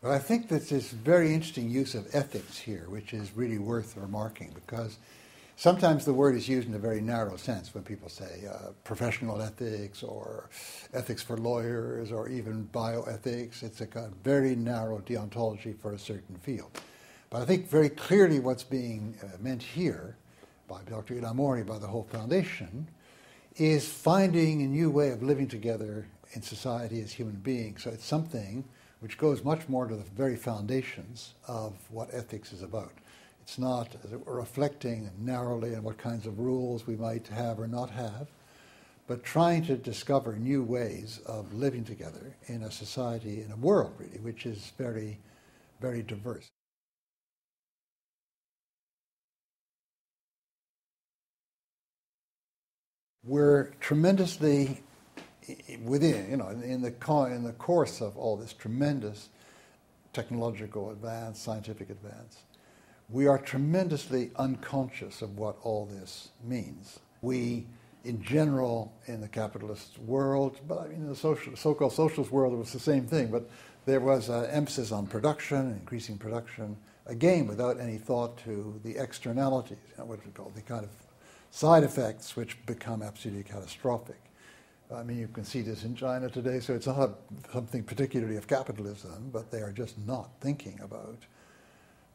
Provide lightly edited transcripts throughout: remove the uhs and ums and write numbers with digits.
But I think that this very interesting use of ethics here, which is really worth remarking, because sometimes the word is used in a very narrow sense when people say professional ethics or ethics for lawyers or even bioethics. It's a kind of very narrow deontology for a certain field. But I think very clearly what's being meant here by Dr. Ilamori, by the whole foundation, is finding a new way of living together in society as human beings. So it's something which goes much more to the very foundations of what ethics is about. It's not, as it were, reflecting narrowly on what kinds of rules we might have or not have, but trying to discover new ways of living together in a society, in a world, really, which is very, very diverse. We're tremendously within, in the course of all this tremendous technological advance, scientific advance, we are tremendously unconscious of what all this means. We, in general, in the capitalist world, but I mean in the so-called socialist world, it was the same thing, but there was an emphasis on production, increasing production, again, without any thought to the externalities, what we call the kind of side effects which become absolutely catastrophic. I mean, you can see this in China today, so it's not something particularly of capitalism, but they are just not thinking about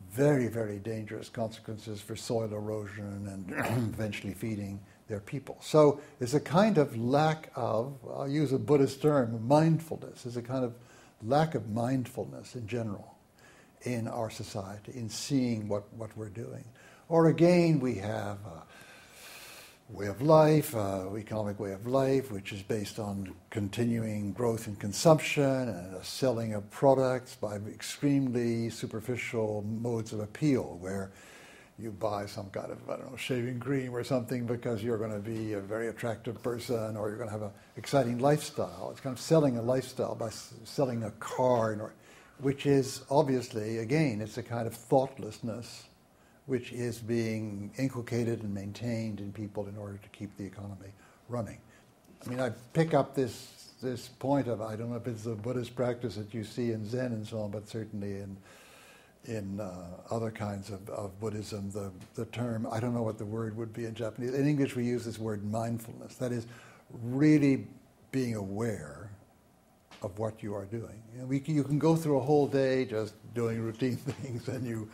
very, very dangerous consequences for soil erosion and eventually feeding their people. So there's a kind of lack of, I'll use a Buddhist term, mindfulness. There's a kind of lack of mindfulness in general in our society, in seeing what we're doing. Or again, we have way of life, economic way of life, which is based on continuing growth in consumption and a selling of products by extremely superficial modes of appeal, where you buy some kind of, shaving cream or something because you're going to be a very attractive person or you're going to have an exciting lifestyle. It's kind of selling a lifestyle by selling a car, which is obviously, again, it's a kind of thoughtlessness which is being inculcated and maintained in people in order to keep the economy running. I mean, I pick up this point of, I don't know if it's the Buddhist practice that you see in Zen and so on, but certainly in other kinds of Buddhism, the term, I don't know what the word would be in Japanese. In English, we use this word mindfulness. That is, really being aware of what you are doing. You can go through a whole day just doing routine things, and you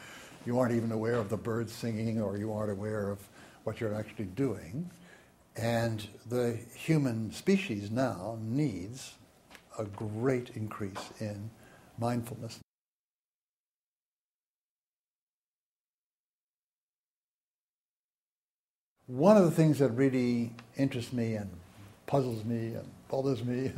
aren't even aware of the birds singing, or you aren't aware of what you're actually doing. And the human species now needs a great increase in mindfulness. One of the things that really interests me and puzzles me and bothers me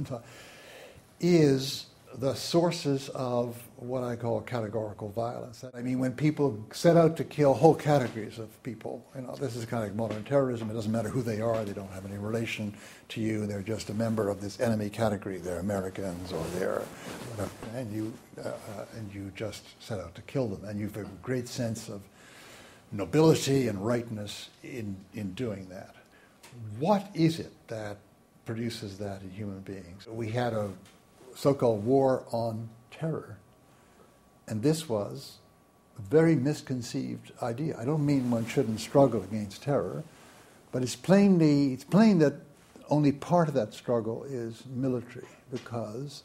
is the sources of what I call categorical violence. I mean, when people set out to kill whole categories of people, this is kind of like modern terrorism. It doesn't matter who they are. They don't have any relation to you. They're just a member of this enemy category. They're Americans or they're whatever. And you just set out to kill them. And you have a great sense of nobility and rightness in doing that. What is it that produces that in human beings? We had a so-called war on terror. And this was a very misconceived idea. I don't mean one shouldn't struggle against terror, but it's plain that only part of that struggle is military, because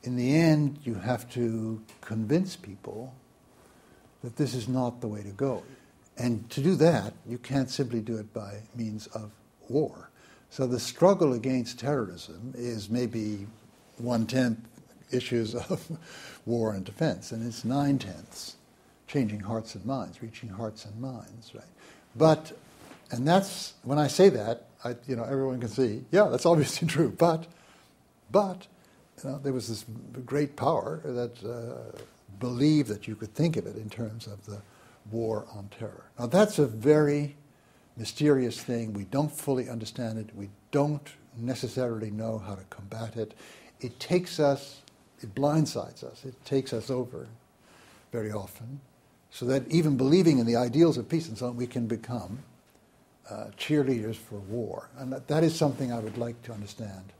in the end you have to convince people that this is not the way to go. And to do that, you can't simply do it by means of war. So the struggle against terrorism is maybe 1/10 issues of war and defense, and it's 9/10 changing hearts and minds, reaching hearts and minds, right? And that's, when I say that, everyone can see, yeah, that's obviously true, but there was this great power that believed that you could think of it in terms of the war on terror. Now that's a very mysterious thing. We don't fully understand it. We don't necessarily know how to combat it. It blindsides us. It takes us over very often, so that even believing in the ideals of peace and so on, we can become cheerleaders for war. And that is something I would like to understand